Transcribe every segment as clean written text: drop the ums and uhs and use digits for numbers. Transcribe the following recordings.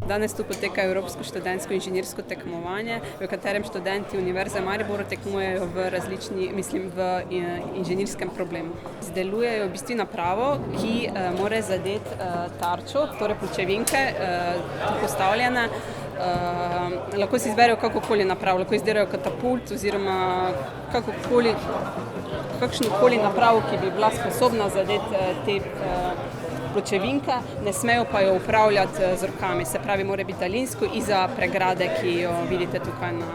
Danes tu poteka Evropsko študentsko inženirsko tekmovanje, v katerem študenti Univerze Maribor tekmujejo v inženirskem problemu. Izdelujejo v bistvu napravo, ki mora zadeti tarčo, torej pločevinke, tu postavljene. Lahko si izberejo kakokoli napravo, lahko izdelajo katapult oziroma kakšnokoli napravo, ki bi bila sposobna zadeti te pločevinke, ne smejo pa jo upravljati z rokami, se pravi, mora biti daljinsko izza pregrade, ki jo vidite tukaj na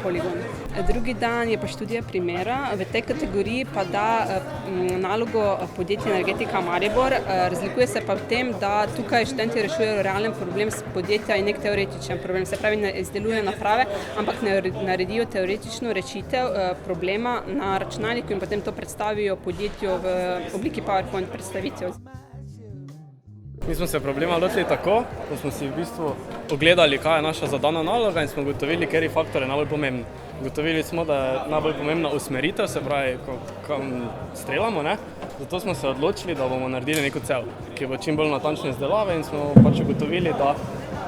poligonu. Drugi dan je pa študija primera, v tej kategoriji pa da nalogo podjetja Energetika Maribor. Razlikuje se pa v tem, da tukaj študenti rešujejo realen problem s podjetja in nek teoretičen problem, se pravi, ne izdelujejo naprave, ampak naredijo teoretično rešitev problema na računalniku in potem to predstavijo podjetju v obliki PowerPoint predstavitev. Mi smo se problema lotili tako, da smo si v bistvu ogledali, kaj je naša zadana naloga in smo ugotovili, kateri faktor je najbolj pomemben. Ugotovili smo, da je najbolj pomembna usmeritev, se pravi, kam streljamo, ne? Zato smo se odločili, da bomo naredili neko cev, ki bo čim bolj natančno izdelave in smo pač ugotovili, da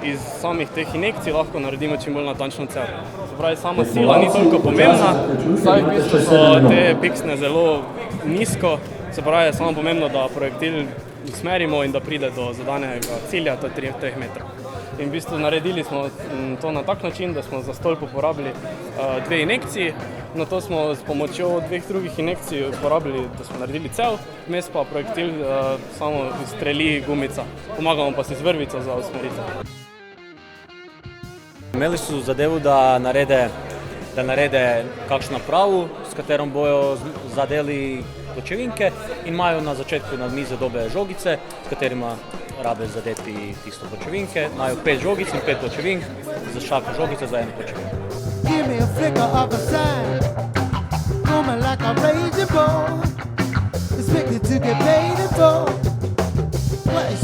iz samih teh injekcij lahko naredimo čim bolj natančno cev. Se pravi, sama sila ni toliko pomembna, saj v bistvu so te piksne zelo nizko, se pravi, je samo pomembno, da projektil usmerimo in da pride do zadanega cilja, to je 3 metrov. In v bistvu naredili smo to na tak način, da smo za stolp uporabili 2 injekciji, na to smo s pomočjo 2 drugih injekcij uporabili, da smo naredili cev, vmes pa projektil samo streli gumica, pomagamo pa si z vrvico za usmeritev. Imeli so zadevo, da narede kakšno napravo, s katerom bojo zadeli pločevinke in imajo na začetku na mize dobe žogice, s katerima rabe zadeti tisto pločevinke. Imajo 5 žogic in 5 pločevink, za vsako žogico za eno pločevinko. Give me a flicker of a sign, coming like a raging bull, expected to get paid in full. What is